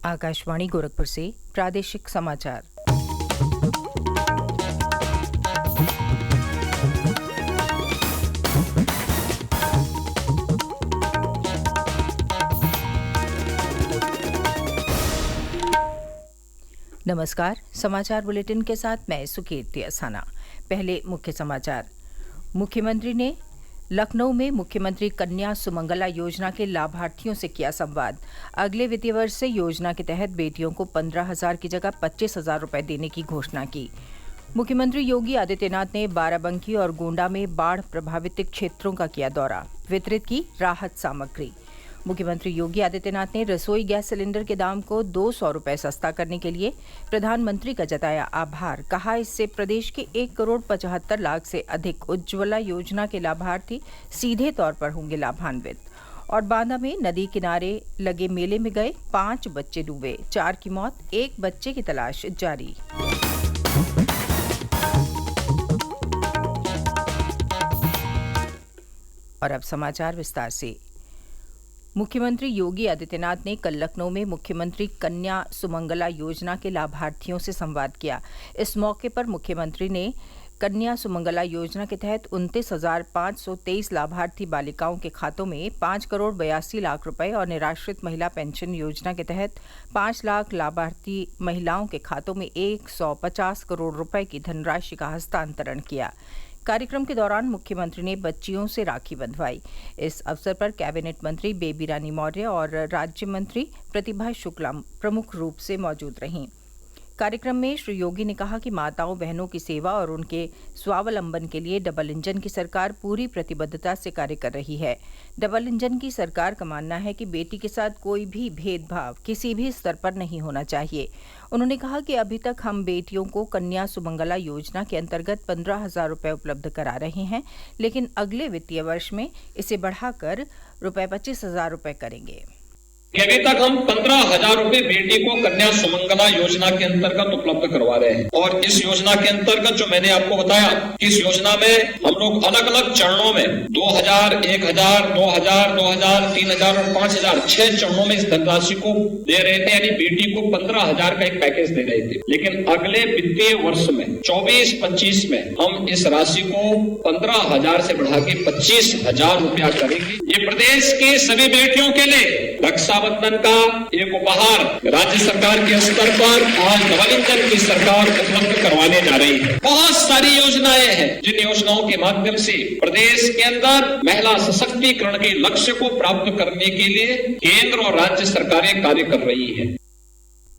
आकाशवाणी गोरखपुर से प्रादेशिक समाचार। नमस्कार, समाचार बुलेटिन के साथ मैं सुकीर्ति असाना। पहले मुख्य समाचार। मुख्यमंत्री ने लखनऊ में मुख्यमंत्री कन्या सुमंगला योजना के लाभार्थियों से किया संवाद। अगले वित्तीय वर्ष से योजना के तहत बेटियों को 15,000 की जगह 25,000 रुपये देने की घोषणा की। मुख्यमंत्री योगी आदित्यनाथ ने बाराबंकी और गोंडा में बाढ़ प्रभावित क्षेत्रों का किया दौरा, वितरित की राहत सामग्री। मुख्यमंत्री योगी आदित्यनाथ ने रसोई गैस सिलेंडर के दाम को 200 रुपये सस्ता करने के लिए प्रधानमंत्री का जताया आभार। कहा, इससे प्रदेश के 1,75,00,000 से अधिक उज्ज्वला योजना के लाभार्थी सीधे तौर पर होंगे लाभान्वित। और बांदा में नदी किनारे लगे मेले में गए 5 बच्चे डूबे, 4 की मौत, 1 बच्चे की तलाश जारी। और अब समाचार विस्तार से। मुख्यमंत्री योगी आदित्यनाथ ने कल लखनऊ में मुख्यमंत्री कन्या सुमंगला योजना के लाभार्थियों से संवाद किया। इस मौके पर मुख्यमंत्री ने कन्या सुमंगला योजना के तहत 29,523 लाभार्थी बालिकाओं के खातों में 5,82,00,000 रुपये और निराश्रित महिला पेंशन योजना के तहत 5 लाख लाभार्थी महिलाओं के खातों में 150 करोड़ रुपये की धनराशि का हस्तांतरण किया। कार्यक्रम के दौरान मुख्यमंत्री ने बच्चियों से राखी बंधवाई। इस अवसर पर कैबिनेट मंत्री बेबी रानी मौर्य और राज्य मंत्री प्रतिभा शुक्ला प्रमुख रूप से मौजूद रहीं। कार्यक्रम में श्री योगी ने कहा कि माताओं बहनों की सेवा और उनके स्वावलंबन के लिए डबल इंजन की सरकार पूरी प्रतिबद्धता से कार्य कर रही है। डबल इंजन की सरकार का मानना है कि बेटी के साथ कोई भी भेदभाव किसी भी स्तर पर नहीं होना चाहिए। उन्होंने कहा कि अभी तक हम बेटियों को कन्या सुमंगला योजना के अंतर्गत 15,000 रुपये उपलब्ध करा रहे हैं, लेकिन अगले वित्तीय वर्ष में इसे बढ़ाकर रुपये 25,000 रुपये करेंगे। अभी तक हम 15,000 रुपए बेटी को कन्या सुमंगला योजना के अंतर्गत उपलब्ध करवा रहे हैं। और इस योजना के अंतर्गत जो मैंने आपको बताया, इस योजना में हम लोग अलग अलग चरणों में 2,000, 1,000, 2,000, 2,000, 3,000 और 5,000 6 चरणों में इस धनराशि को दे रहे थे, यानी बेटी को 15,000 का एक पैकेज दे रहे थे। लेकिन अगले वित्तीय वर्ष में 24-25 में हम इस राशि को 15,000 से बढ़ा के 25,000 रुपया करेंगे। ये प्रदेश की सभी बेटियों के लिए रक्षाबंधन का एक उपहार राज्य सरकार के स्तर पर आज डबल इंजन की सरकार उपलब्ध करवाने जा रही है। बहुत सारी योजनाएं हैं जिन योजनाओं के माध्यम से प्रदेश के अंदर महिला सशक्तिकरण के लक्ष्य को प्राप्त करने के लिए केंद्र और राज्य सरकारें कार्य कर रही है।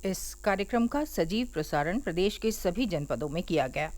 इस कार्यक्रम का सजीव प्रसारण प्रदेश के सभी जनपदों में किया गया।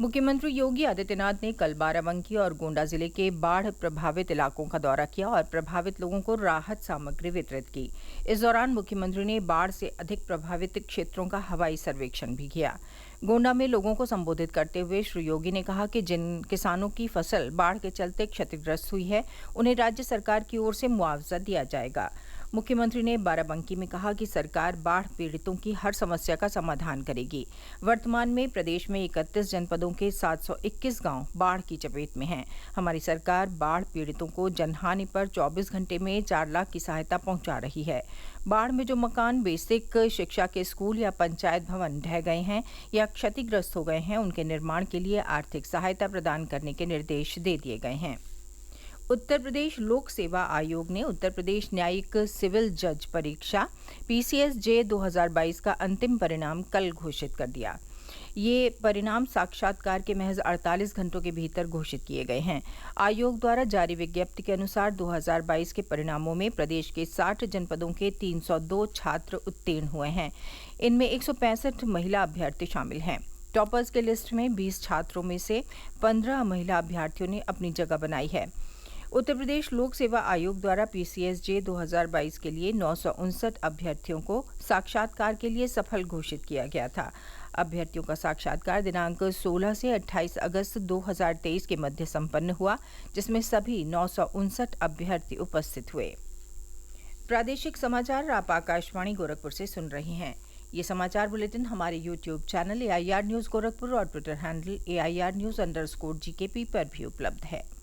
मुख्यमंत्री योगी आदित्यनाथ ने कल बाराबंकी और गोंडा जिले के बाढ़ प्रभावित इलाकों का दौरा किया और प्रभावित लोगों को राहत सामग्री वितरित की। इस दौरान मुख्यमंत्री ने बाढ़ से अधिक प्रभावित क्षेत्रों का हवाई सर्वेक्षण भी किया। गोंडा में लोगों को संबोधित करते हुए श्री योगी ने कहा कि जिन किसानों की फसल बाढ़ के चलते क्षतिग्रस्त हुई है, उन्हें राज्य सरकार की ओर से मुआवजा दिया जाएगा। मुख्यमंत्री ने बाराबंकी में कहा कि सरकार बाढ़ पीड़ितों की हर समस्या का समाधान करेगी। वर्तमान में प्रदेश में 31 जनपदों के 721 गांव बाढ़ की चपेट में हैं। हमारी सरकार बाढ़ पीड़ितों को जनहानि पर 24 घंटे में 4 लाख की सहायता पहुंचा रही है। बाढ़ में जो मकान, बेसिक शिक्षा के स्कूल या पंचायत भवन ढह गए हैं या क्षतिग्रस्त हो गए हैं, उनके निर्माण के लिए आर्थिक सहायता प्रदान करने के निर्देश दे दिए गए हैं। उत्तर प्रदेश लोक सेवा आयोग ने उत्तर प्रदेश न्यायिक सिविल जज परीक्षा PCSJ 2022 का अंतिम परिणाम कल घोषित कर दिया। ये परिणाम साक्षात्कार के महज 48 घंटों के भीतर घोषित किए गए हैं। आयोग द्वारा जारी विज्ञप्ति के अनुसार 2022 के परिणामों में प्रदेश के 60 जनपदों के 302 छात्र उत्तीर्ण हुए हैं। इनमें 165 महिला अभ्यर्थी शामिल हैं। टॉपर्स के लिस्ट में 20 छात्रों में से 15 महिला अभ्यर्थियों ने अपनी जगह बनाई है। उत्तर प्रदेश लोक सेवा आयोग द्वारा PCSJ 2022 के लिए 959 अभ्यर्थियों को साक्षात्कार के लिए सफल घोषित किया गया था। अभ्यर्थियों का साक्षात्कार दिनांक 16 से 28 अगस्त 2023 के मध्य संपन्न हुआ, जिसमें सभी 959 अभ्यर्थी उपस्थित हुए। प्रादेशिक समाचार आप आकाशवाणी गोरखपुर से सुन रहे हैं। ये समाचार बुलेटिन हमारे YouTube channel AIR news Gorakhpur और ट्विटर हैंडल AIR News_GKP पर भी उपलब्ध है।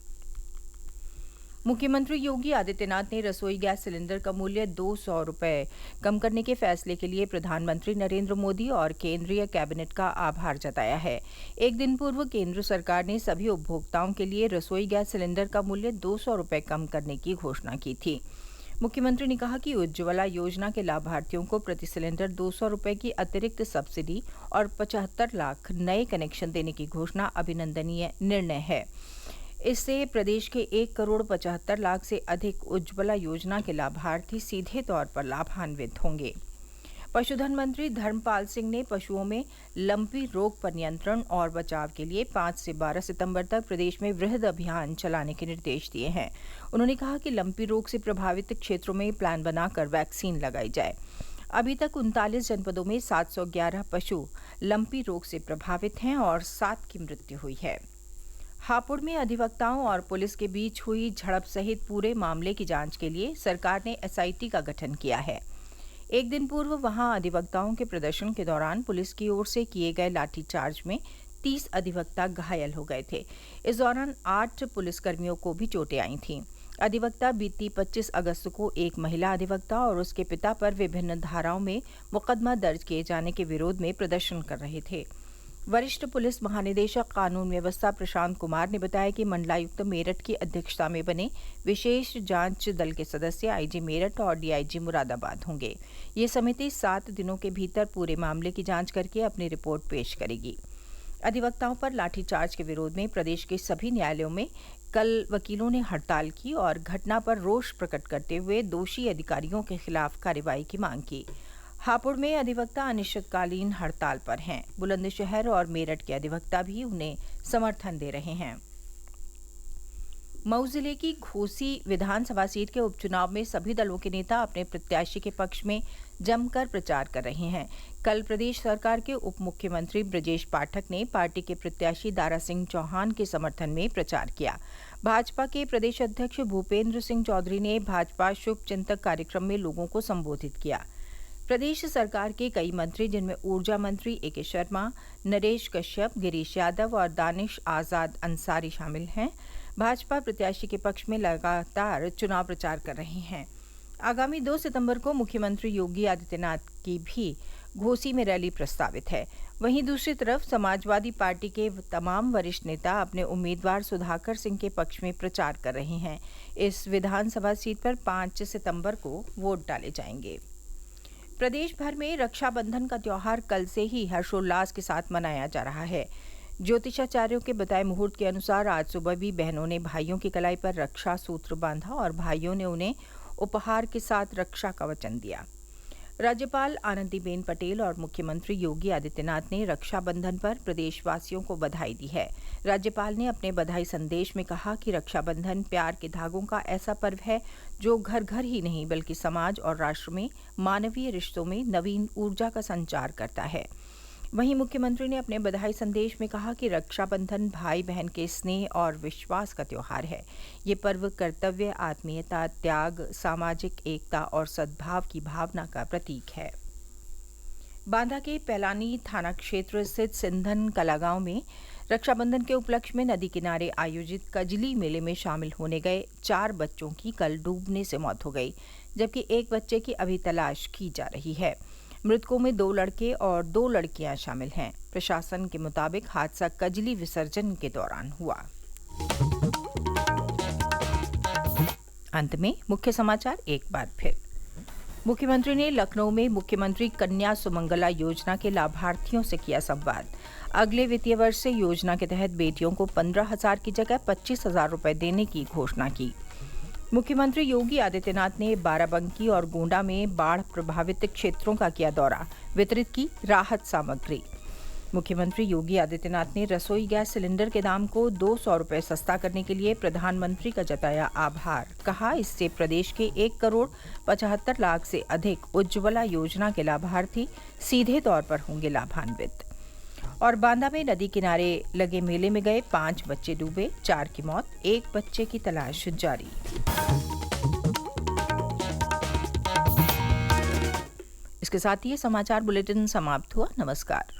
मुख्यमंत्री योगी आदित्यनाथ ने रसोई गैस सिलेंडर का मूल्य 200 रुपये कम करने के फैसले के लिए प्रधानमंत्री नरेंद्र मोदी और केंद्रीय कैबिनेट का आभार जताया है। एक दिन पूर्व केंद्र सरकार ने सभी उपभोक्ताओं के लिए रसोई गैस सिलेंडर का मूल्य 200 रुपये कम करने की घोषणा की थी। मुख्यमंत्री ने कहा कि उज्ज्वला योजना के लाभार्थियों को प्रति सिलेंडर 200 रुपये की अतिरिक्त सब्सिडी और 75 लाख नए कनेक्शन देने की घोषणा अभिनंदनीय निर्णय है। इससे प्रदेश के 1,75,00,000 से अधिक उज्ज्वला योजना के लाभार्थी सीधे तौर पर लाभान्वित होंगे। पशुधन मंत्री धर्मपाल सिंह ने पशुओं में लंपी रोग पर नियंत्रण और बचाव के लिए 5 से 12 सितंबर तक प्रदेश में वृहद अभियान चलाने के निर्देश दिए हैं। उन्होंने कहा कि लंपी रोग से प्रभावित क्षेत्रों में प्लान बनाकर वैक्सीन लगाई जाए। अभी तक 39 जनपदों में 711 पशु लंपी रोग से प्रभावित हैं और 7 की मृत्यु हुई है। हापुड़ में अधिवक्ताओं और पुलिस के बीच हुई झड़प सहित पूरे मामले की जांच के लिए सरकार ने एसआईटी का गठन किया है। एक दिन पूर्व वहां अधिवक्ताओं के प्रदर्शन के दौरान पुलिस की ओर से किए गए लाठीचार्ज में 30 अधिवक्ता घायल हो गए थे। इस दौरान 8 पुलिसकर्मियों को भी चोटें आई थीं। अधिवक्ता बीती 25 अगस्त को एक महिला अधिवक्ता और उसके पिता पर विभिन्न धाराओं में मुकदमा दर्ज किए जाने के विरोध में प्रदर्शन कर रहे थे। वरिष्ठ पुलिस महानिदेशक कानून व्यवस्था प्रशांत कुमार ने बताया कि मंडलायुक्त मेरठ की अध्यक्षता में बने विशेष जांच दल के सदस्य आईजी मेरठ और डीआईजी मुरादाबाद होंगे। ये समिति 7 दिनों के भीतर पूरे मामले की जांच करके अपनी रिपोर्ट पेश करेगी। अधिवक्ताओं पर लाठीचार्ज के विरोध में प्रदेश के सभी न्यायालयों में कल वकीलों ने हड़ताल की और घटना पर रोष प्रकट करते हुए दोषी अधिकारियों के खिलाफ कार्रवाई की मांग की। हापुड़ में अधिवक्ता अनिश्चितकालीन हड़ताल पर हैं। बुलंदशहर और मेरठ के अधिवक्ता भी उन्हें समर्थन दे रहे हैं। मऊ जिले की घोसी विधानसभा सीट के उपचुनाव में सभी दलों के नेता अपने प्रत्याशी के पक्ष में जमकर प्रचार कर रहे हैं। कल प्रदेश सरकार के उप मुख्यमंत्री ब्रजेश पाठक ने पार्टी के प्रत्याशी दारा सिंह चौहान के समर्थन में प्रचार किया। भाजपा के प्रदेश अध्यक्ष भूपेंद्र सिंह चौधरी ने भाजपा शुभ चिंतक कार्यक्रम में लोगों को संबोधित किया। प्रदेश सरकार के कई मंत्री, जिनमें ऊर्जा मंत्री ए.के. शर्मा, नरेश कश्यप, गिरीश यादव और दानिश आजाद अंसारी शामिल हैं, भाजपा प्रत्याशी के पक्ष में लगातार चुनाव प्रचार कर रहे हैं। आगामी 2 सितंबर को मुख्यमंत्री योगी आदित्यनाथ की भी घोसी में रैली प्रस्तावित है। वहीं दूसरी तरफ समाजवादी पार्टी के तमाम वरिष्ठ नेता अपने उम्मीदवार सुधाकर सिंह के पक्ष में प्रचार कर रहे हैं। इस विधानसभा सीट पर 5 सितंबर को वोट डाले जाएंगे। प्रदेश भर में रक्षाबंधन का त्योहार कल से ही हर्षोल्लास के साथ मनाया जा रहा है। ज्योतिषाचार्यों के बताए मुहूर्त के अनुसार आज सुबह भी बहनों ने भाइयों की कलाई पर रक्षा सूत्र बांधा और भाइयों ने उन्हें उपहार के साथ रक्षा का वचन दिया। राज्यपाल आनंदीबेन पटेल और मुख्यमंत्री योगी आदित्यनाथ ने रक्षाबंधन पर प्रदेशवासियों को बधाई दी है। राज्यपाल ने अपने बधाई संदेश में कहा कि रक्षाबंधन प्यार के धागों का ऐसा पर्व है जो घर घर ही नहीं बल्कि समाज और राष्ट्र में मानवीय रिश्तों में नवीन ऊर्जा का संचार करता है। वहीं मुख्यमंत्री ने अपने बधाई संदेश में कहा कि रक्षाबंधन भाई बहन के स्नेह और विश्वास का त्योहार है। ये पर्व कर्तव्य, आत्मीयता, त्याग, सामाजिक एकता और सद्भाव की भावना का प्रतीक है। बांदा के पैलानी थाना क्षेत्र स्थित सिंधन कला गांव में रक्षाबंधन के उपलक्ष्य में नदी किनारे आयोजित कजली मेले में शामिल होने गए 4 बच्चों की कल डूबने से मौत हो गई, जबकि एक बच्चे की अभी तलाश की जा रही है। मृतकों में 2 लड़के और 2 लड़कियां शामिल हैं। प्रशासन के मुताबिक हादसा कजली विसर्जन के दौरान हुआ। अंत में मुख्य समाचार एक बार फिर। मुख्यमंत्री ने लखनऊ में मुख्यमंत्री कन्या सुमंगला योजना के लाभार्थियों से किया संवाद। अगले वित्तीय वर्ष से योजना के तहत बेटियों को 15,000 की जगह 25,000 रुपये देने की घोषणा की। मुख्यमंत्री योगी आदित्यनाथ ने बाराबंकी और गोंडा में बाढ़ प्रभावित क्षेत्रों का किया दौरा, वितरित की राहत सामग्री। मुख्यमंत्री योगी आदित्यनाथ ने रसोई गैस सिलेंडर के दाम को 200 रुपये सस्ता करने के लिए प्रधानमंत्री का जताया आभार। कहा, इससे प्रदेश के 1,75,00,000 से अधिक उज्ज्वला योजना के लाभार्थी सीधे तौर पर होंगे लाभान्वित। और बांदा में नदी किनारे लगे मेले में गए 5 बच्चे डूबे, 4 की मौत, 1 बच्चे की तलाश जारी। इसके साथ ही ये समाचार बुलेटिन समाप्त हुआ। नमस्कार।